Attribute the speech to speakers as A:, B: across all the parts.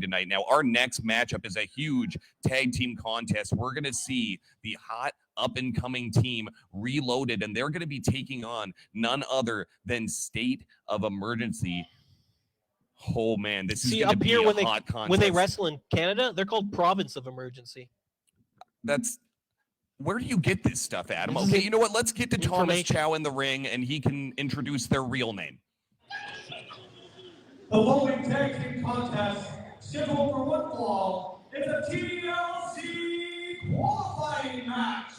A: tonight. Now, our next matchup is a huge tag team contest. We're going to see the hot up-and-coming team Reloaded, and they're going to be taking on none other than State of Emergency. Oh, man, this is going to be a hot contest.
B: When they wrestle in Canada, they're called Province of Emergency.
A: Where do you get this stuff, Adam? Okay, you know what? Let's get to Thomas Chow in the ring, and he can introduce their real name.
C: The following tag team contest, scheduled for one fall, is a TLC qualifying match.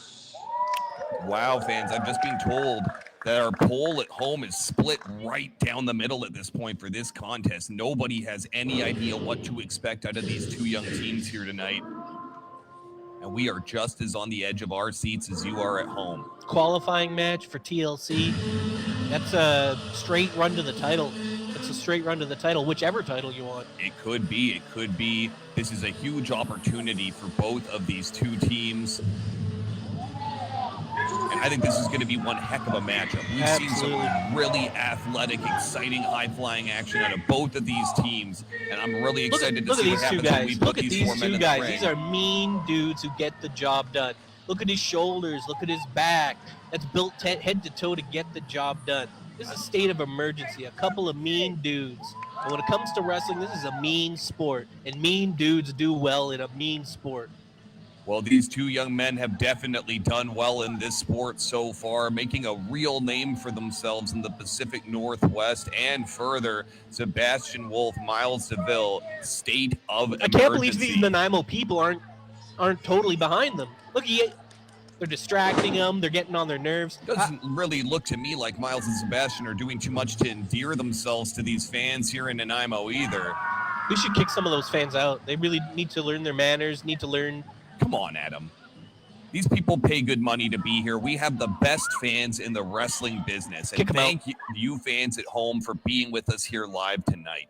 A: Wow, fans, I'm just being told that our poll at home is split right down the middle at this point for this contest. Nobody has any idea what to expect out of these two young teams here tonight. And we are just as on the edge of our seats as you are at home. Qualifying
B: match for TLC. That's a straight run to the title. It's a straight run to the title, whichever title you want.
A: It could be. It could be. This is a huge opportunity for both of these two teams. And I think this is going to be one heck of a matchup. We've seen some really athletic, exciting, high-flying action out of both of these teams, and I'm really excited to see what happens when we put these four men in the ring.
B: These are mean dudes who get the job done. Look at his shoulders. Look at his back. That's built head to toe to get the job done. This is a state of emergency. A couple of mean dudes. And when it comes to wrestling, this is a mean sport, and mean dudes do well in a mean sport.
A: Well, these two young men have definitely done well in this sport so far, making a real name for themselves in the Pacific Northwest and further. Sebastian Wolfe, Miles Deville, State of Emergency.
B: I can't believe these Nanaimo people aren't totally behind them. Look, they're distracting them. They're getting on their nerves.
A: Doesn't really look to me like Miles and Sebastian are doing too much to endear themselves to these fans here in Nanaimo either.
B: We should kick some of those fans out. They really need to learn their manners, need to learn...
A: Come on, Adam. These people pay good money to be here. We have the best fans in the wrestling business. And thank you fans at home for being with us here live tonight.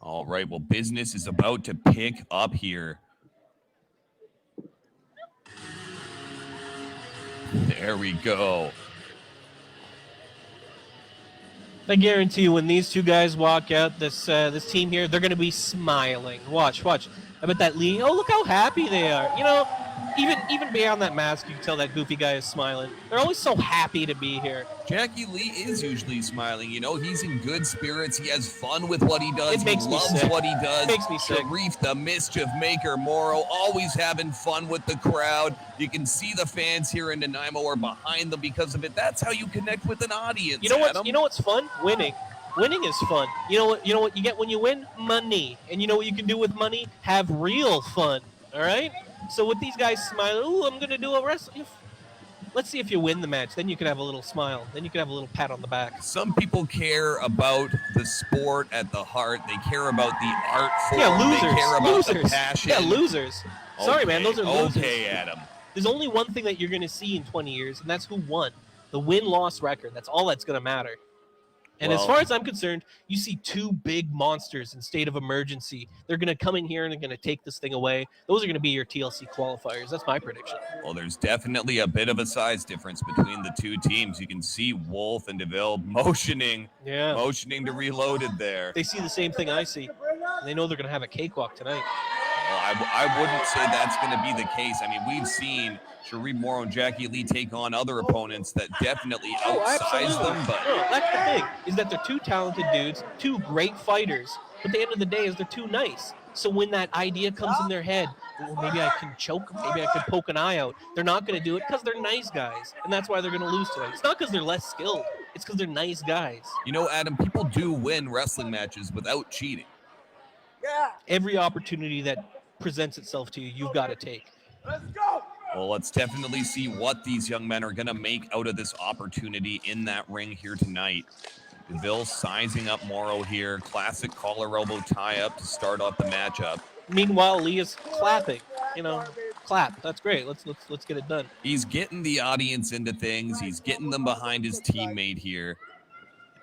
A: All right, well, business is about to pick up here. There we go.
B: I guarantee you, when these two guys walk out, this team here, they're going to be smiling. Watch. I bet that Lee, oh, look how happy they are. You know, even beyond that mask, you can tell that goofy guy is smiling. They're always so happy to be here.
A: Jacky Lee is usually smiling. You know, he's in good spirits. He has fun with what he does.
B: He loves
A: what he does.
B: It makes me sick.
A: Shareef, the mischief maker, Morrow, always having fun with the crowd. You can see the fans here in Nanaimo are behind them because of it. That's how you connect with an audience.
B: You know
A: Adam.
B: You know what's fun? Winning. Winning is fun. You know what you get when you win? Money. And you know what you can do with money? Have real fun. All right? So with these guys smiling, ooh, I'm going to do a wrestling. Let's see if you win the match. Then you can have a little smile. Then you can have a little pat on the back.
A: Some people care about the sport at the heart. They care about the art form.
B: Yeah, losers.
A: They care about the passion.
B: Yeah, losers. Sorry, man. Those are losers.
A: Okay, Adam.
B: There's only one thing that you're going to see in 20 years, and that's who won. The win-loss record. That's all that's going to matter. And as far as I'm concerned, you see two big monsters in state of emergency. They're going to come in here and they're going to take this thing away. Those are going to be your TLC qualifiers. That's my prediction.
A: Well, there's definitely a bit of a size difference between the two teams. You can see Wolfe and Deville motioning to Reloaded there.
B: They see the same thing I see. And they know they're going to have a cakewalk tonight.
A: Well, I wouldn't say that's going to be the case. I mean, we've seen Shareef, Morrow, and Jacky Lee take on other opponents that definitely outsize them. But
B: that's the thing, is that they're two talented dudes, two great fighters. But at the end of the day, is they're too nice. So when that idea comes in their head, well, maybe I can choke them, maybe I can poke an eye out, they're not going to do it because they're nice guys. And that's why they're going to lose tonight. It's not because they're less skilled. It's because they're nice guys.
A: You know, Adam, people do win wrestling matches without cheating.
B: Yeah. Every opportunity that presents itself to you, you've got to take.
C: Let's go.
A: Well, let's definitely see what these young men are going to make out of this opportunity in that ring here tonight. Deville sizing up Morrow here. Classic collar elbow tie-up to start off the matchup.
B: Meanwhile, Lee is clapping. You know, clap. That's great. Let's get it done.
A: He's getting the audience into things. He's getting them behind his teammate here.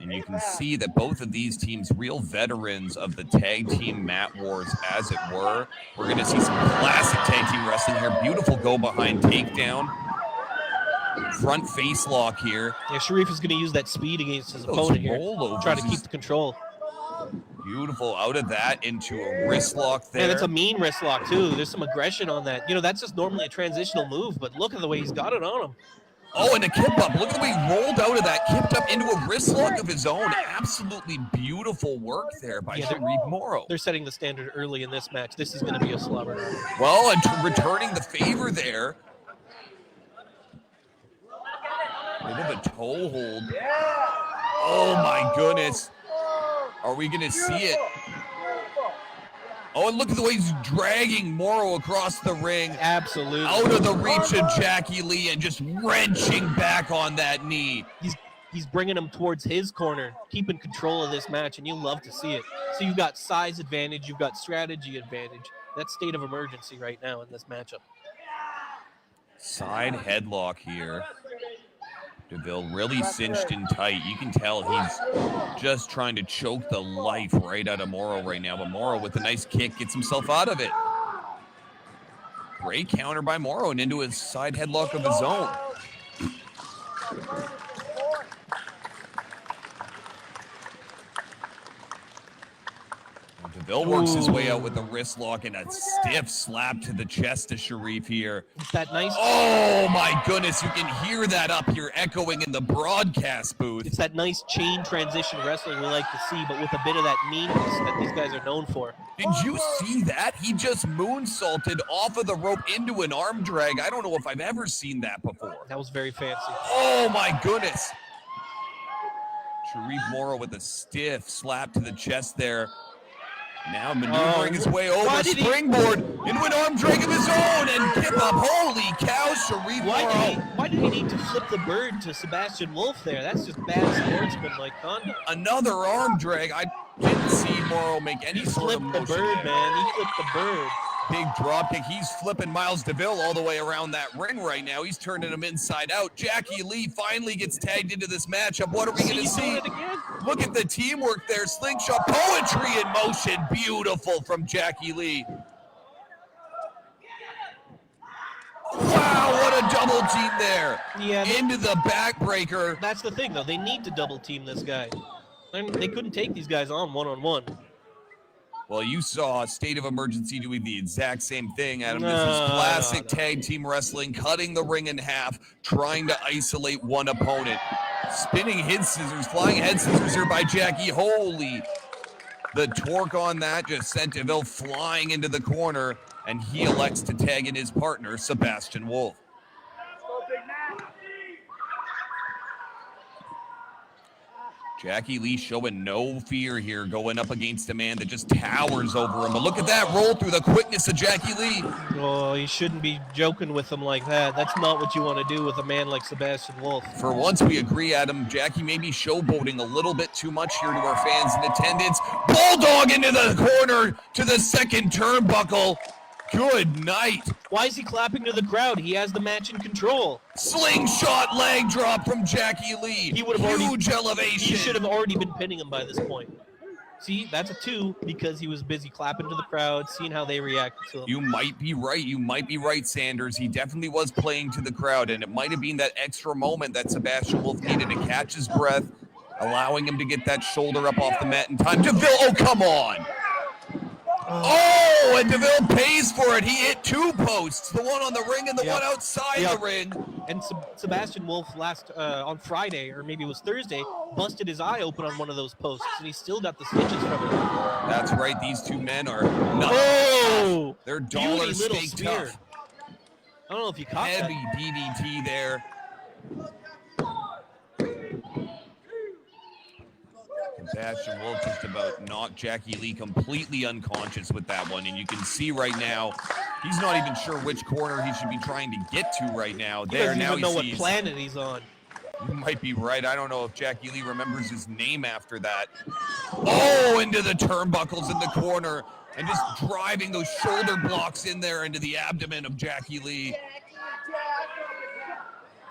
A: And you can see that both of these teams, real veterans of the tag team mat wars, as it were. We're going to see some classic tag team wrestling here. Beautiful go-behind takedown. Front face lock here.
B: Yeah, Shareef is going to use that speed against his opponent here. Try to keep the control.
A: Beautiful out of that into a wrist lock there.
B: And it's a mean wrist lock, too. There's some aggression on that. You know, that's just normally a transitional move, but look at the way he's got it on him.
A: Oh, and a kip up. Look at the way he rolled out of that, kipped up into a wrist lock of his own. Absolutely beautiful work there by Shareef Morrow.
B: They're setting the standard early in this match. This is going to be a slobber.
A: Well, and returning the favor there. Bit of a toe hold. Oh, my goodness. Are we going to see it? Oh, and look at the way he's dragging Morrow across the ring.
B: Absolutely.
A: Out of the reach of Jacky Lee and just wrenching back on that knee.
B: He's bringing him towards his corner, keeping control of this match, and you love to see it. So you've got size advantage, you've got strategy advantage. That's state of emergency right now in this matchup.
A: Side headlock here. Deville really cinched in tight. You can tell he's just trying to choke the life right out of Morrow right now. But Morrow with a nice kick gets himself out of it. Great counter by Morrow and into his side headlock of his own. Deville works his way out with a wrist lock and a stiff slap to the chest to Shareef here.
B: It's that nice.
A: Oh my goodness, you can hear that up here echoing in the broadcast booth.
B: It's that nice chain transition wrestling we like to see, but with a bit of that meanness that these guys are known for.
A: Did you see that? He just moonsaulted off of the rope into an arm drag. I don't know if I've ever seen that before.
B: That was very fancy.
A: Oh my goodness. Shareef Morrow with a stiff slap to the chest there. Now maneuvering his way over springboard into an arm drag of his own and kip up. Holy cow, Shareef Morrow.
B: Why did he need to flip the bird to Sebastian Wolfe there? That's just bad sportsmanlike conduct.
A: Another arm drag. I didn't see Morrow make any sort of motion.
B: He flipped the bird, man. He flipped the bird.
A: Big drop kick. He's flipping Miles Deville all the way around that ring right now. He's turning him inside out. Jacky Lee finally gets tagged into this matchup. What are we going to see? Look at the teamwork there. Slingshot poetry in motion. Beautiful from Jacky Lee. Wow, what a double team there.
B: Yeah,
A: into the backbreaker.
B: That's the thing, though. They need to double team this guy. They couldn't take these guys on one-on-one.
A: Well, you saw State of Emergency doing the exact same thing, Adam. This is classic tag team wrestling, cutting the ring in half, trying to isolate one opponent. Spinning head scissors, flying head scissors here by Jacky. Holy. The torque on that just sent Deville flying into the corner, and he elects to tag in his partner, Sebastian Wolfe. Jacky Lee showing no fear here, going up against a man that just towers over him. But look at that roll through the quickness of Jacky Lee.
B: Oh, you shouldn't be joking with him like that. That's not what you want to do with a man like Sebastian Wolfe.
A: For once, we agree, Adam. Jacky may be showboating a little bit too much here to our fans in attendance. Bulldog into the corner to the second turnbuckle. Good night.
B: Why is he clapping to the crowd? He has the match in control.
A: Slingshot leg drop from Jacky Lee.
B: He would have
A: huge elevation.
B: He should have already been pinning him by this point. See, that's a 2 because he was busy clapping to the crowd, seeing how they reacted to him.
A: You might be right. You might be right, Sanders. He definitely was playing to the crowd, and it might have been that extra moment that Sebastian Wolfe needed to catch his breath, allowing him to get that shoulder up off the mat in time. Deville, oh, come on. Oh, and Deville pays for it. He hit 2 posts, the one on the ring and the one outside the ring.
B: And Sebastian Wolfe on Friday, or maybe it was Thursday, busted his eye open on one of those posts, and he still got the stitches from it.
A: That's right. These two men are nuts.
B: Oh!
A: They're dollar steak tough.
B: I don't know if you caught that.
A: Heavy DDT there. Sebastian Wolfe just about knocked Jacky Lee completely unconscious with that one. And you can see right now, he's not even sure which corner he should be trying to get to right now.
B: He doesn't even know what planet he's on.
A: You might be right. I don't know if Jacky Lee remembers his name after that. Oh, into the turnbuckles in the corner. And just driving those shoulder blocks in there into the abdomen of Jacky Lee.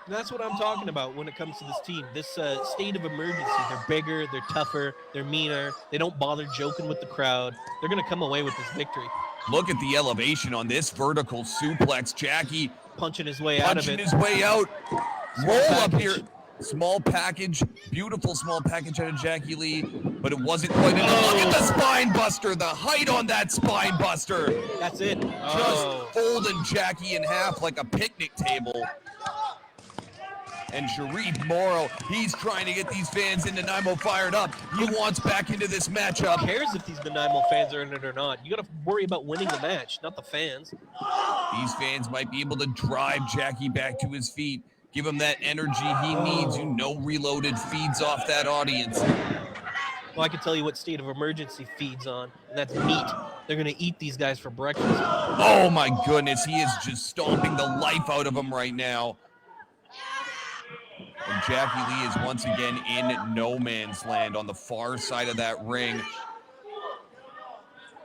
B: That's what I'm talking about when it comes to this team. This state of emergency. They're bigger, they're tougher, they're meaner. They don't bother joking with the crowd. They're going to come away with this victory.
A: Look at the elevation on this vertical suplex. Jacky
B: punching his way out of it.
A: Punching his way out. Roll up here. Small package, beautiful small package out of Jacky Lee, but it wasn't quite enough. Look at the spine buster, the height on that spine buster.
B: That's it.
A: Just folding Jacky in half like a picnic table. And Shareef Morrow, he's trying to get these fans in Nanaimo fired up. He wants back into this matchup.
B: Who cares if these Nanaimo fans are in it or not? You got to worry about winning the match, not the fans.
A: These fans might be able to drive Jacky back to his feet, give him that energy he needs. You know, Reloaded feeds off that audience.
B: Well, I can tell you what State of Emergency feeds on, and that's meat. They're going to eat these guys for breakfast.
A: Oh, my goodness. He is just stomping the life out of them right now. And Jacky Lee is once again in no man's land on the far side of that ring.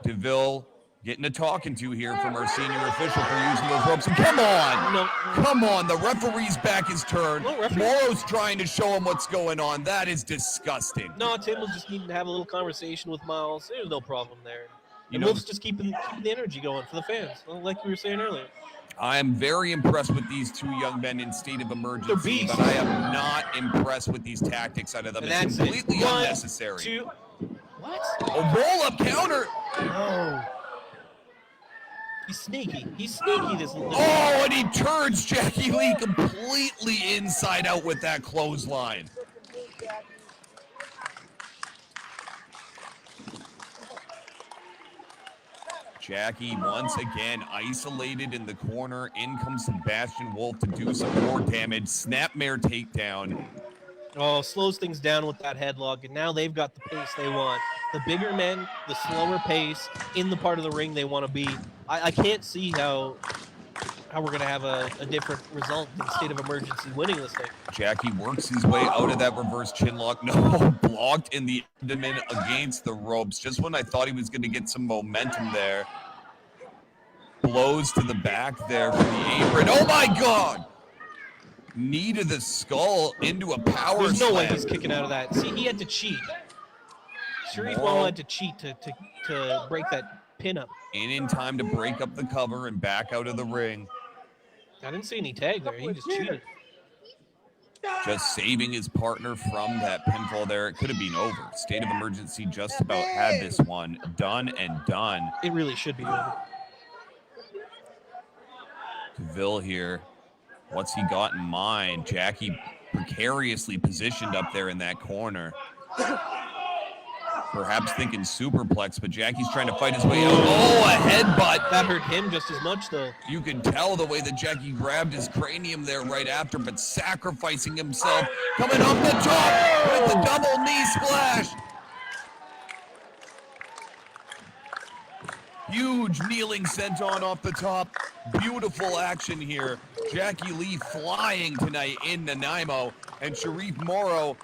A: Deville getting a talking to here from our senior official for using those ropes. And come on!
B: No.
A: Come on, the referee's back is turned.
B: No, referee.
A: Morrow's trying to show him what's going on. That is disgusting.
B: No, Tim was just needing to have a little conversation with Miles. There's no problem there.
A: You
B: And
A: know,
B: Wolfe's just keeping the energy going for the fans, like we were saying earlier.
A: I am very impressed with these two young men in State of Emergency,
B: beasts.
A: but I am not impressed with these tactics out of them.
B: And
A: It's
B: that's
A: completely
B: it. 1,
A: unnecessary.
B: 2. What?
A: A roll-up counter.
B: No. He's sneaky. He's sneaky, this little.
A: Oh, and he turns Jacky Lee completely inside out with that clothesline. Jacky once again isolated in the corner. In comes Sebastian Wolfe to do some more damage. Snapmare takedown.
B: Oh, slows things down with that headlock, and now they've got the pace they want. The bigger men, the slower pace, in the part of the ring they want to be. I can't see how we're going to have a different result in State of Emergency winning this thing.
A: Jacky works his way out of that reverse chinlock. No, blocked in the abdomen against the ropes. Just when I thought he was going to get some momentum there. Blows to the back there from the apron. Oh my God! Knee to the skull into a power
B: There's no way
A: slam.
B: he's kicking out of that. See, he had to cheat. Shareef
A: Morrow
B: wanted to cheat to break that pin up.
A: in time to break up the cover and back out of the ring.
B: I didn't see any tag there. He just cheated.
A: Just saving his partner from that pinfall there. It could have been over. State of Emergency just about had this one done and done.
B: It really should be over.
A: Deville here. What's he got in mind? Jacky precariously positioned up there in that corner. Perhaps thinking superplex, but Jacky's trying to fight his way out. Oh, a headbutt.
B: That hurt him just as much, though.
A: You can tell the way that Jacky grabbed his cranium there right after, but sacrificing himself. Coming up the top with the double knee splash. Huge kneeling senton off the top. Beautiful action here. Jacky Lee flying tonight in Nanaimo. And Shareef Morrow,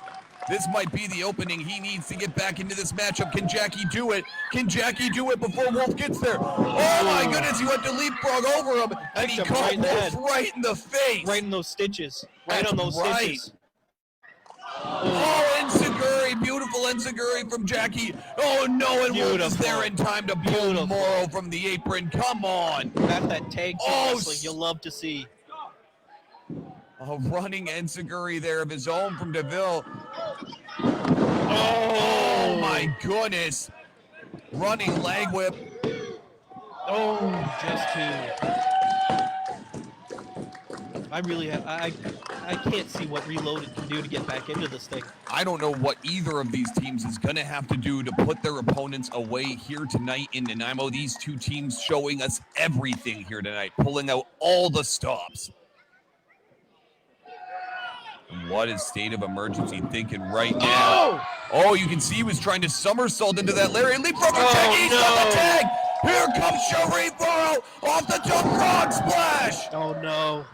A: this might be the opening he needs to get back into this matchup. Can Jacky do it? Can Jacky do it before Wolfe gets there? Oh my goodness, he went to leapfrog over him, and he
B: Picked him
A: caught
B: right in the
A: Wolfe
B: head.
A: right in the face.
B: Right in those stitches. Right
A: That's
B: on those
A: right.
B: stitches.
A: Oh, enziguri, beautiful enziguri from Jacky. Oh no, and Wolfe is
B: Beautiful.
A: there in time to pull
B: Beautiful.
A: Morrow from the apron. Come on.
B: That's that tag team
A: Oh,
B: wrestling you'll love to see.
A: A running enziguri there of his own from Deville.
B: Oh,
A: My goodness. Running leg whip.
B: Oh, just two. I can't see what Reloaded can do to get back into this thing.
A: I don't know what either of these teams is going to have to do to put their opponents away here tonight in Nanaimo. These two teams showing us everything here tonight, pulling out all the stops. And what is State of Emergency thinking right now? Oh, you can see he was trying to somersault into that lariat. Leap from the tag. He's got the tag. Here comes Shareef Morrow off the top frog splash.
B: Oh, no.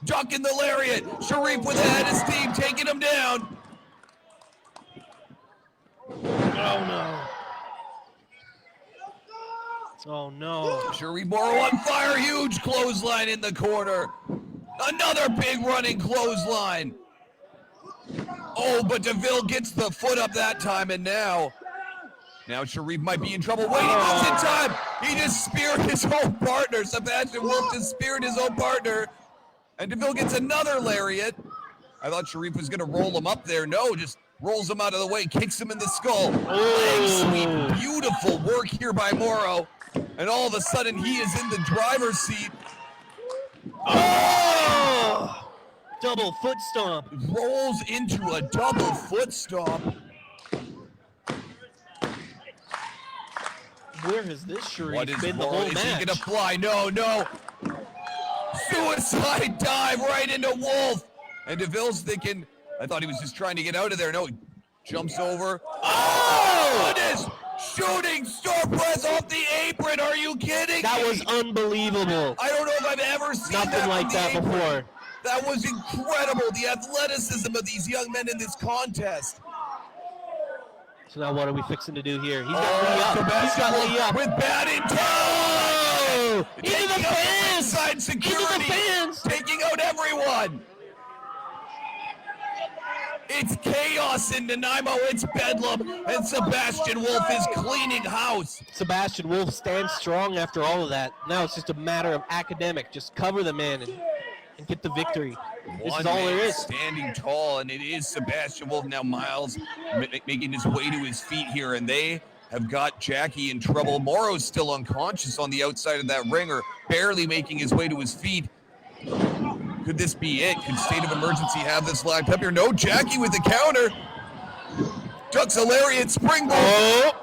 A: Ducking the lariat. Shareef with the head of steam taking him down.
B: Oh, no. Oh, no.
A: Shareef Morrow on fire. Huge clothesline in the corner. Another big running clothesline. Oh, but Deville gets the foot up that time, and now Shareef might be in trouble. Wait, just in time. He just speared his own partner. Sebastian Wolfe just speared his own partner. And Deville gets another lariat. I thought Shareef was going to roll him up there. No, just rolls him out of the way, kicks him in the skull. Leg sweep, beautiful work here by Morrow. And all of a sudden, he is in the driver's seat.
B: Oh! Double foot stomp.
A: Rolls into a double foot stomp.
B: Where has this
A: What
B: Shareef
A: is
B: been the
A: Morrow?
B: whole
A: Is
B: match?
A: he going to fly? No, no. Suicide dive right into Wolfe. And Deville's thinking, I thought he was just trying to get out of there. No, he jumps over. Oh, goodness! Shooting star press off the apron. Are you kidding
B: That
A: me?
B: was unbelievable.
A: I don't know if I've ever seen
B: Nothing like that before.
A: That was incredible. The athleticism of these young men in this contest.
B: So now what are we fixing to do here? He's got Lee up. He's
A: Sebastian
B: got Lee up.
A: with bad intent.
B: Oh! Into
A: Taking
B: the
A: out
B: fans!
A: inside security.
B: Into the fans!
A: Taking out everyone. It's chaos in Nanaimo. It's bedlam. And Sebastian Wolfe is cleaning house.
B: Sebastian Wolfe stands strong after all of that. Now it's just a matter of academic. Just cover the man and get the victory. This is all there is.
A: Standing tall, and it is Sebastian Wolfe. Now Miles making his way to his feet here, and they have got Jacky in trouble. Morrow's still unconscious on the outside of that ringer, barely making his way to his feet. Could this be it? Could State of Emergency have this locked up here? No, Jacky with the counter. Ducks a lariat springboard.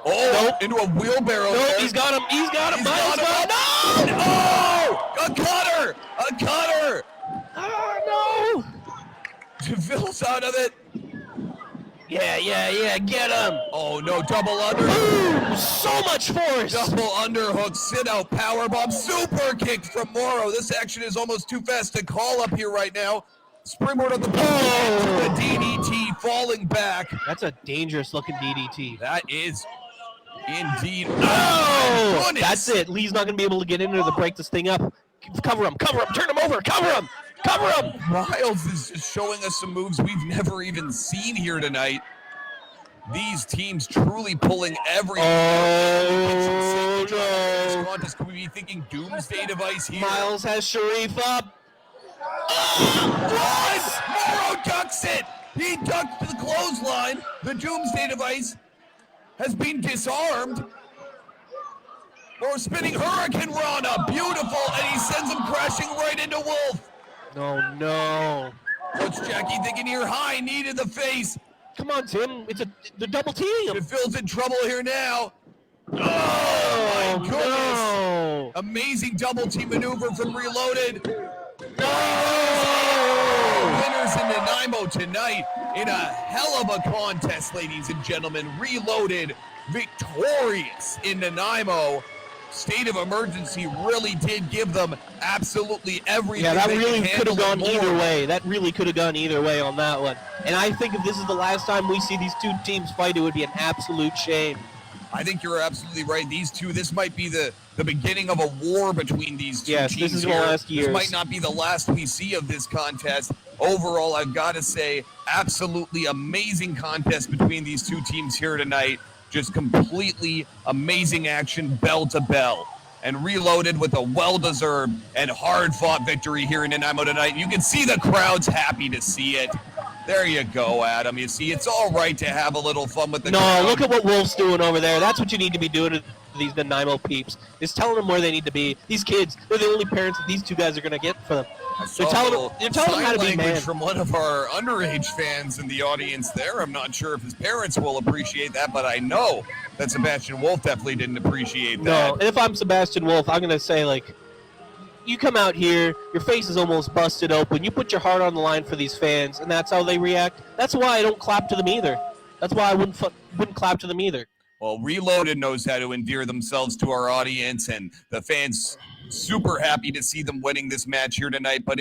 B: Nope.
A: Into a wheelbarrow.
B: Nope,
A: there.
B: he's got him. He's got him.
A: He's
B: Miles
A: got
B: got
A: him.
B: him.
A: Oh! A cutter! A cutter!
B: Oh, no.
A: Deville's out of it.
B: Yeah. Get him.
A: Oh, no. Double under.
B: Boom. So much force.
A: Double underhook, sit out, powerbomb, super kick from Morrow. This action is almost too fast to call up here right now. Springboard on the the DDT falling back.
B: That's a dangerous looking DDT.
A: That is indeed.
B: Oh,
A: goodness.
B: that's it. Lee's not going to be able to get in there to break this thing up. Cover him, turn him over, cover him.
A: Miles is just showing us some moves we've never even seen here tonight. These teams truly pulling everything.
B: Oh, no.
A: This contest, could we be thinking Doomsday Device here?
B: Miles has Shareef up.
A: Morrow ducks it. He ducked to the clothesline. The Doomsday Device has been disarmed. Morrow spinning Hurricane Rana. Beautiful. And he sends him crashing right into Wolfe.
B: No.
A: What's Jacky thinking here? High knee to the face.
B: Come on, Tim. They're double teaming him.
A: Deville's in trouble here now.
B: Oh,
A: my goodness.
B: No.
A: Amazing double team maneuver from Reloaded.
B: No.
A: Winners in Nanaimo tonight in a hell of a contest, ladies and gentlemen. Reloaded victorious in Nanaimo. State of Emergency really did give them absolutely everything.
B: Yeah, that
A: they
B: really
A: could
B: could have gone
A: more.
B: either way. That really could have gone either way on that one. And I think if this is the last time we see these two teams fight, it would be an absolute shame.
A: I think you're absolutely right. These two, this might be the beginning of a war between these two
B: Yes,
A: teams.
B: this is going to last years.
A: This might not be the last we see of this contest. Overall, I've got to say, absolutely amazing contest between these two teams here tonight. Just completely amazing action, bell to bell. And Reloaded with a well-deserved and hard-fought victory here in Nanaimo tonight. You can see the crowd's happy to see it. There you go, Adam. You see, it's all right to have a little fun with the crowd.
B: No, look at what Wolfe's doing over there. That's what you need to be doing to these Nanaimo peeps, is telling them where they need to be. These kids, they're the only parents that these two guys are going to get for them. They're telling them how to be man.
A: From one of our underage fans in the audience there. I'm not sure if his parents will appreciate that, but I know that Sebastian Wolfe definitely didn't appreciate that.
B: No, and if I'm Sebastian Wolfe, I'm going to say, like, you come out here, your face is almost busted open, you put your heart on the line for these fans, and that's how they react. That's why I don't clap to them either. That's why I wouldn't clap to them either.
A: Well, Reloaded knows how to endear themselves to our audience, and the fans super happy to see them winning this match here tonight, but